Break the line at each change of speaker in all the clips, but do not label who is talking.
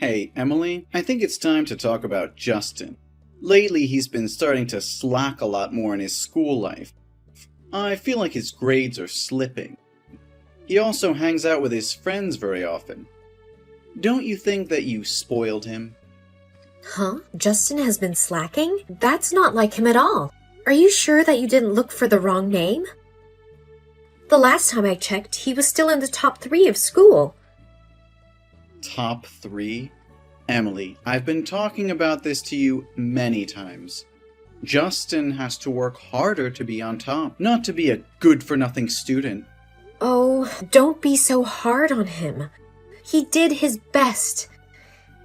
Hey, Emily, I think it's time to talk about Justin. Lately, he's been starting to slack a lot more in his school life. I feel like his grades are slipping. He also hangs out with his friends very often. Don't you think that you spoiled him?
Huh? Justin has been slacking? That's not like him at all. Are you sure that you didn't look for the wrong name? The last time I checked, he was still in the top 3 of school.
Top 3? Emily, I've been talking about this to you many times. Justin has to work harder to be on top, not to be a good-for-nothing student.
Oh, don't be so hard on him. He did his best.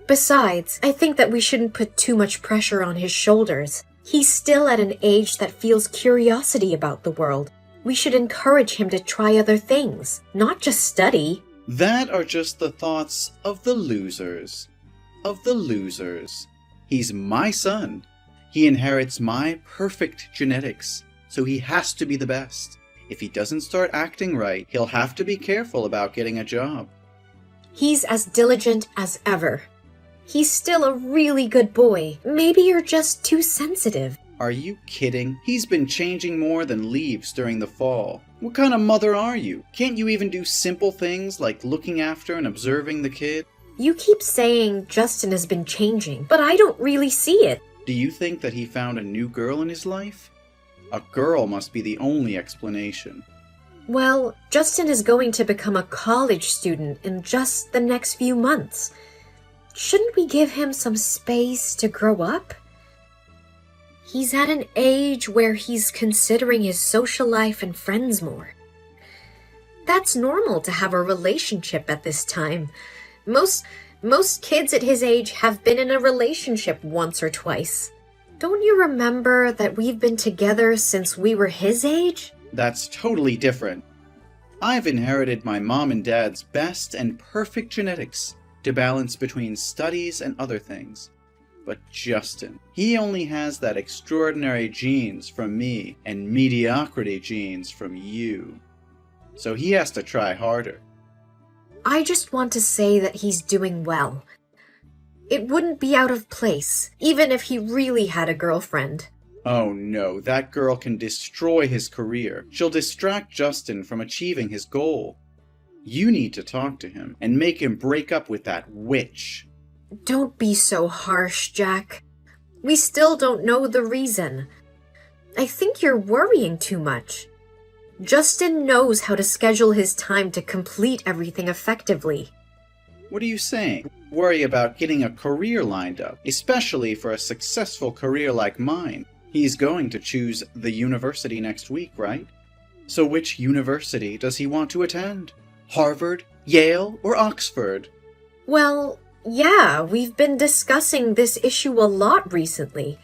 Besides, I think that we shouldn't put too much pressure on his shoulders. He's still at an age that feels curiosity about the world. We should encourage him to try other things, not just study.
That are just the thoughts of the losers. He's my son. He inherits my perfect genetics, so he has to be the best. If he doesn't start acting right, he'll have to be careful about getting a job.
He's as diligent as ever. He's still a really good boy. Maybe you're just too sensitive.
Are you kidding? He's been changing more than leaves during the fall. What kind of mother are you? Can't you even do simple things like looking after and observing the kid?
You keep saying Justin has been changing, but I don't really see it.
Do you think that he found a new girl in his life? A girl must be the only explanation.
Well, Justin is going to become a college student in just the next few months. Shouldn't we give him some space to grow up? He's at an age where he's considering his social life and friends more. That's normal to have a relationship at this time. Most kids at his age have been in a relationship once or twice. Don't you remember that we've been together since we were his age?
That's totally different. I've inherited my mom and dad's best and perfect genetics to balance between studies and other things. But Justin, he only has that extraordinary genes from me and mediocrity genes from you. So he has to try harder.
I just want to say that he's doing well. It wouldn't be out of place, even if he really had a girlfriend.
Oh no, that girl can destroy his career. She'll distract Justin from achieving his goal. You need to talk to him and make him break up with that witch.
Don't be so harsh, Jack. We still don't know the reason. I think you're worrying too much. Justin knows how to schedule his time to complete everything effectively.
What are you saying? Worry about getting a career lined up, especially for a successful career like mine. He's going to choose the university next week, right? So which university does he want to attend? Harvard, Yale, or Oxford?
Well, yeah, we've been discussing this issue a lot recently.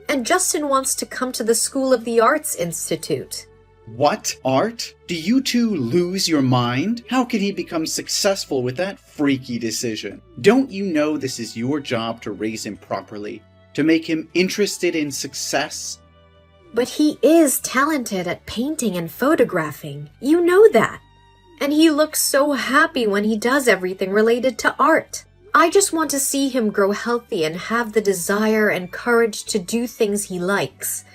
And Justin wants to come to the School of the Arts Institute.
What? Art? Do you two lose your mind? How can he become successful with that freaky decision? Don't you know this is your job to raise him properly? To make him interested in success?
But he is talented at painting and photographing. You know that. And he looks so happy when he does everything related to art. I just want to see him grow healthy and have the desire and courage to do things he likes.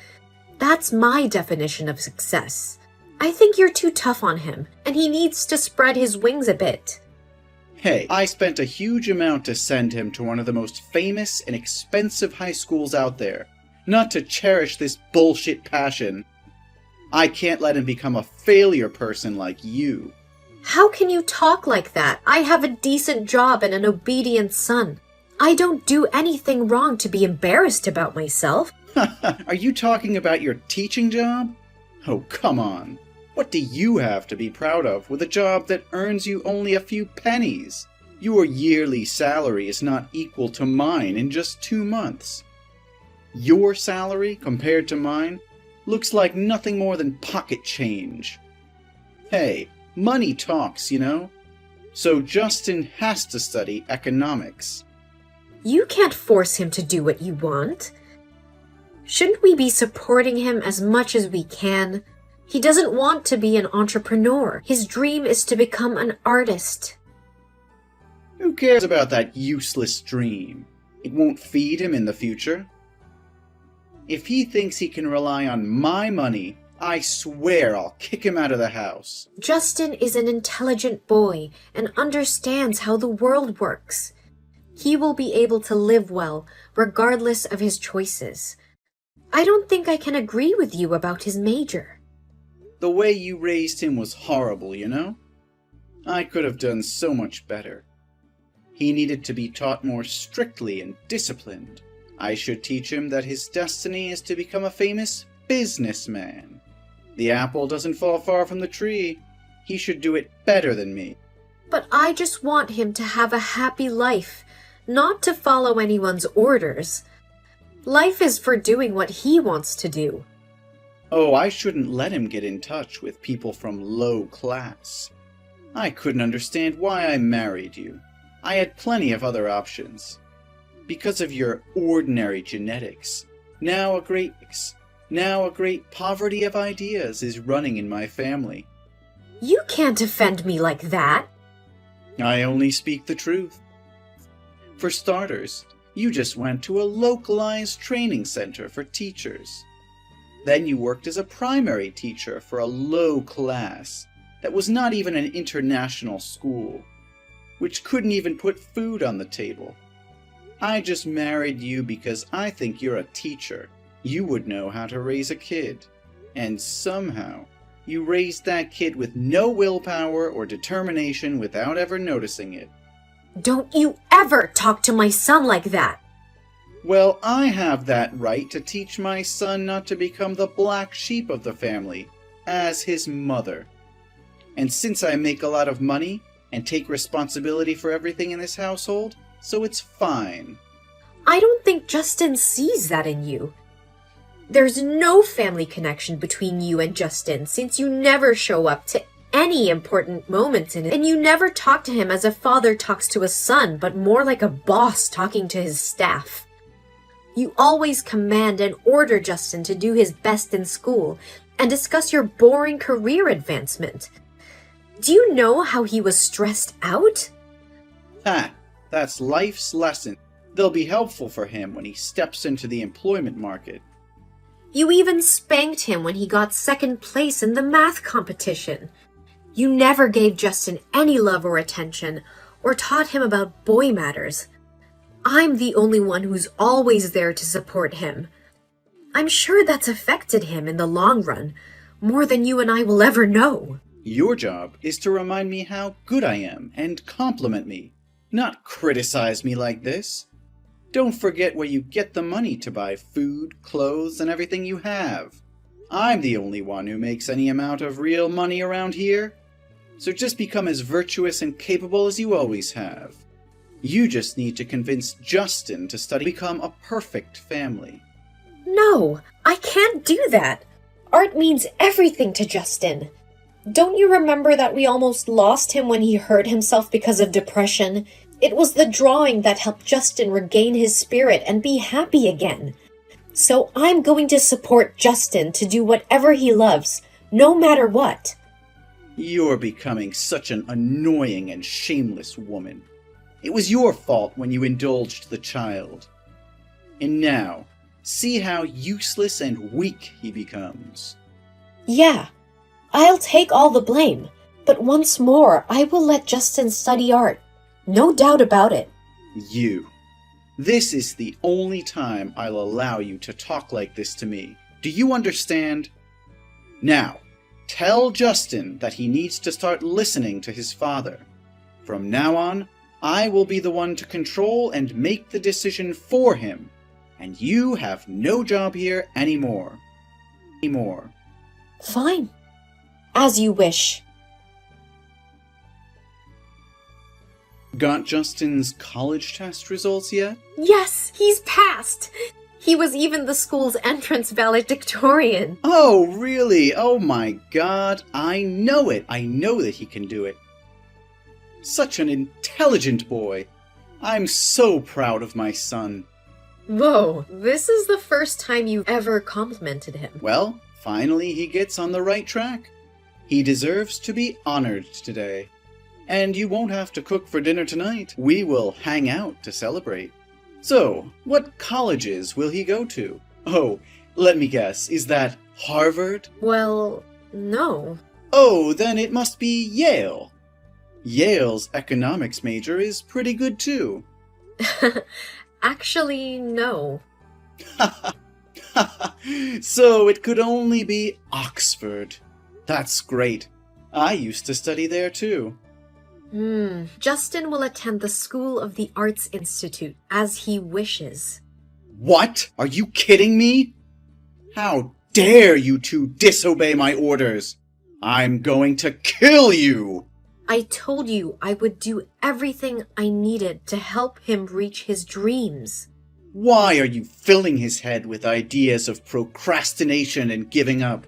That's my definition of success. I think you're too tough on him, and he needs to spread his wings a bit.
Hey, I spent a huge amount to send him to one of the most famous and expensive high schools out there, not to cherish this bullshit passion. I can't let him become a failure person like you.
How can you talk like that? I have a decent job and an obedient son. I don't do anything wrong to be embarrassed about myself.
Are you talking about your teaching job? Oh, come on. What do you have to be proud of with a job that earns you only a few pennies? Your yearly salary is not equal to mine in just 2 months. Your salary, compared to mine, looks like nothing more than pocket change. Hey, money talks, you know? So Justin has to study economics.
You can't force him to do what you want. Shouldn't we be supporting him as much as we can? He doesn't want to be an entrepreneur. His dream is to become an artist.
Who cares about that useless dream? It won't feed him in the future. If he thinks he can rely on my money, I swear I'll kick him out of the house.
Justin is an intelligent boy and understands how the world works. He will be able to live well, regardless of his choices. I don't think I can agree with you about his major.
The way you raised him was horrible, you know? I could have done so much better. He needed to be taught more strictly and disciplined. I should teach him that his destiny is to become a famous businessman. The apple doesn't fall far from the tree. He should do it better than me.
But I just want him to have a happy life, not to follow anyone's orders. Life is for doing what he wants to do.
Oh, I shouldn't let him get in touch with people from low class. I couldn't understand why I married you. I had plenty of other options. Because of your ordinary genetics, now a great poverty of ideas is running in my family.
You can't defend me like that.
I only speak the truth. For starters, you just went to a localized training center for teachers. Then you worked as a primary teacher for a low class that was not even an international school, which couldn't even put food on the table. I just married you because I think you're a teacher. You would know how to raise a kid. And somehow, you raised that kid with no willpower or determination without ever noticing it.
Don't you ever talk to my son like that.
Well, I have that right to teach my son not to become the black sheep of the family, as his mother. And since I make a lot of money and take responsibility for everything in this household, so it's fine.
I don't think Justin sees that in you. There's no family connection between you and Justin since you never show up to any important moments in it, and you never talk to him as a father talks to a son, but more like a boss talking to his staff. You always command and order Justin to do his best in school and discuss your boring career advancement. Do you know how he was stressed out?
Ha! That's life's lesson. They'll be helpful for him when he steps into the employment market.
You even spanked him when he got second place in the math competition. You never gave Justin any love or attention, or taught him about boy matters. I'm the only one who's always there to support him. I'm sure that's affected him in the long run, more than you and I will ever know.
Your job is to remind me how good I am and compliment me, not criticize me like this. Don't forget where you get the money to buy food, clothes, and everything you have. I'm the only one who makes any amount of real money around here. So just become as virtuous and capable as you always have. You just need to convince Justin to study, become a perfect family.
No, I can't do that. Art means everything to Justin. Don't you remember that we almost lost him when he hurt himself because of depression? It was the drawing that helped Justin regain his spirit and be happy again. So I'm going to support Justin to do whatever he loves, no matter what.
You're becoming such an annoying and shameless woman. It was your fault when you indulged the child. And now, see how useless and weak he becomes.
Yeah, I'll take all the blame, but once more, I will let Justin study art. No doubt about it.
You. This is the only time I'll allow you to talk like this to me. Do you understand? Now, tell Justin that he needs to start listening to his father. From now on, I will be the one to control and make the decision for him, and you have no job here anymore.
Fine. As you wish.
Got Justin's college test results yet?
Yes, he's passed. He was even the school's entrance valedictorian.
Oh, really? Oh my God. I know it. I know that he can do it. Such an intelligent boy. I'm so proud of my son.
Whoa, this is the first time you've ever complimented him.
Well, finally he gets on the right track. He deserves to be honored today. And you won't have to cook for dinner tonight. We will hang out to celebrate. So, what colleges will he go to? Oh, let me guess, is that Harvard?
Well, no.
Oh, then it must be Yale. Yale's economics major is pretty good too.
Actually, no.
So it could only be Oxford. That's great. I used to study there too.
Justin will attend the School of the Arts Institute as he wishes.
What? Are you kidding me? How dare you two disobey my orders? I'm going to kill you!
I told you I would do everything I needed to help him reach his dreams.
Why are you filling his head with ideas of procrastination and giving up?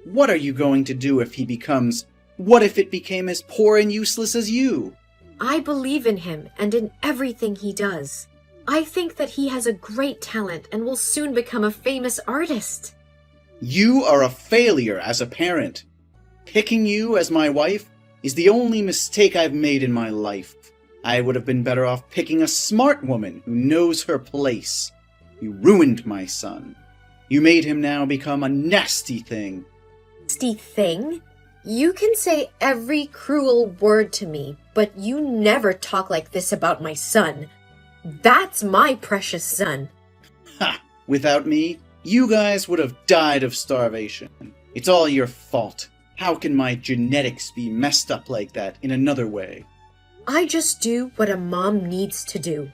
What are you going to do if he becomes... What if it became as poor and useless as you?
I believe in him and in everything he does. I think that he has a great talent and will soon become a famous artist.
You are a failure as a parent. Picking you as my wife is the only mistake I've made in my life. I would have been better off picking a smart woman who knows her place. You ruined my son. You made him now become a nasty thing.
Nasty thing? You can say every cruel word to me, but you never talk like this about my son. That's my precious son.
Ha! Without me, you guys would have died of starvation. It's all your fault. How can my genetics be messed up like that in another way?
I just do what a mom needs to do.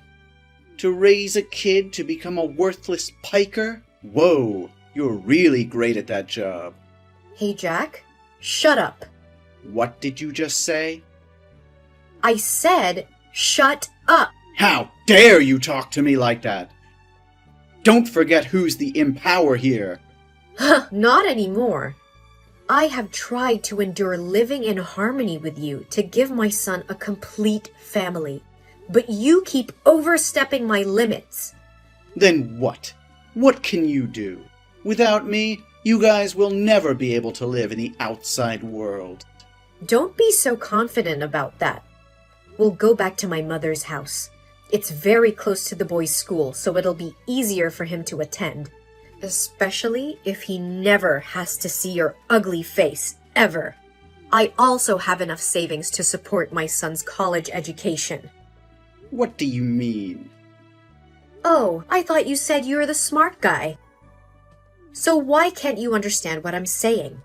To raise a kid to become a worthless piker? Whoa, you're really great at that job.
Hey, Jack, shut up.
What did you just say?
I said, shut up.
How dare you talk to me like that? Don't forget who's the impower here.
Not anymore. I have tried to endure living in harmony with you to give my son a complete family, but you keep overstepping my limits.
Then what? What can you do? Without me, you guys will never be able to live in the outside world.
Don't be so confident about that. We'll go back to my mother's house. It's very close to the boys' school, so it'll be easier for him to attend. Especially if he never has to see your ugly face, ever. I also have enough savings to support my son's college education.
What do you mean?
Oh, I thought you said you were the smart guy. So why can't you understand what I'm saying?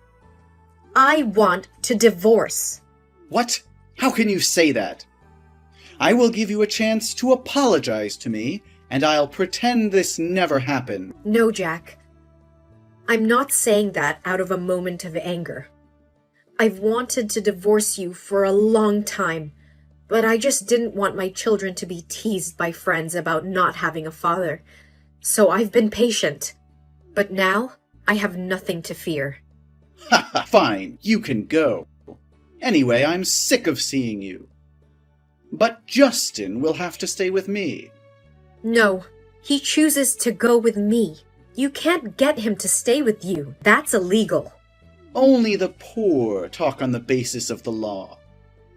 I want to divorce.
What? How can you say that? I will give you a chance to apologize to me, and I'll pretend this never happened.
No, Jack. I'm not saying that out of a moment of anger. I've wanted to divorce you for a long time, but I just didn't want my children to be teased by friends about not having a father. So I've been patient. But now, I have nothing to fear.
Ha ha! Fine, you can go. Anyway, I'm sick of seeing you. But Justin will have to stay with me.
No, he chooses to go with me. You can't get him to stay with you. That's illegal.
Only the poor talk on the basis of the law.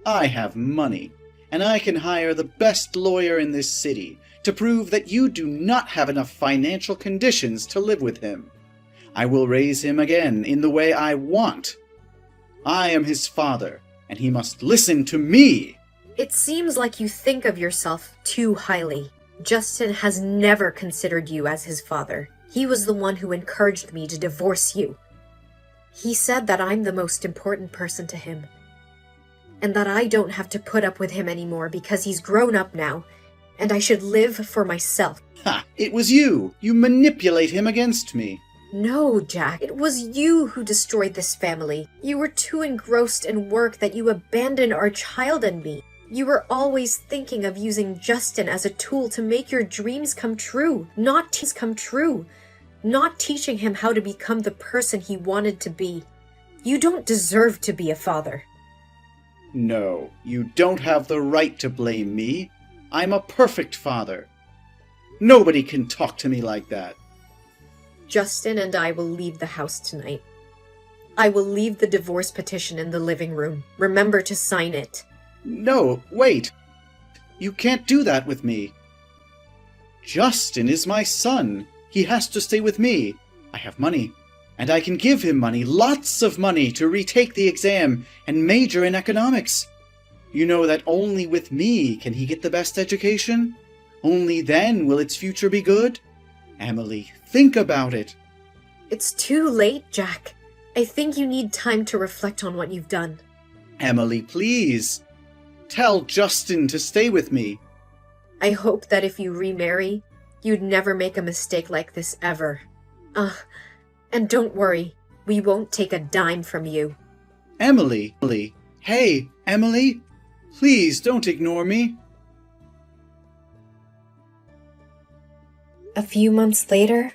I have money, and I can hire the best lawyer in this city to prove that you do not have enough financial conditions to live with him. I will raise him again in the way I want. I am his father, and he must listen to me.
It seems like you think of yourself too highly. Justin has never considered you as his father. He was the one who encouraged me to divorce you. He said that I'm the most important person to him, and that I don't have to put up with him anymore because he's grown up now, and I should live for myself.
Ha! It was you! You manipulate him against me.
No, Jack. It was you who destroyed this family. You were too engrossed in work that you abandoned our child and me. You were always thinking of using Justin as a tool to make your dreams come true, not teaching him how to become the person he wanted to be. You don't deserve to be a father.
No, you don't have the right to blame me. I'm a perfect father. Nobody can talk to me like that.
Justin and I will leave the house tonight. I will leave the divorce petition in the living room. Remember to sign it.
No, wait. You can't do that with me. Justin is my son. He has to stay with me. I have money, and I can give him money, lots of money, to retake the exam and major in economics. You know that only with me can he get the best education. Only then will its future be good. Emily, think about it.
It's too late, Jack. I think you need time to reflect on what you've done.
Emily, please. Tell Justin to stay with me.
I hope that if you remarry, you'd never make a mistake like this ever. And don't worry, we won't take a dime from you.
Emily. Hey, Emily. Please don't ignore me.
A few months later,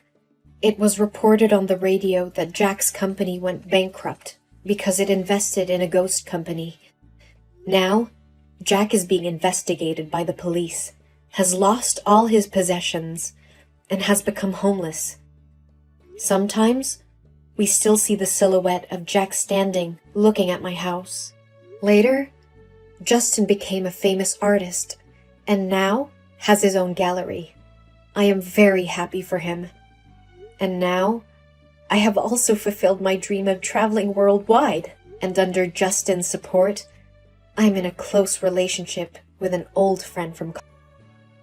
it was reported on the radio that Jack's company went bankrupt because it invested in a ghost company. Now, Jack is being investigated by the police, has lost all his possessions, and has become homeless. Sometimes, we still see the silhouette of Jack standing, looking at my house. Later, Justin became a famous artist, and now has his own gallery. I am very happy for him. And now, I have also fulfilled my dream of traveling worldwide, and under Justin's support, I'm in a close relationship with an old friend from college.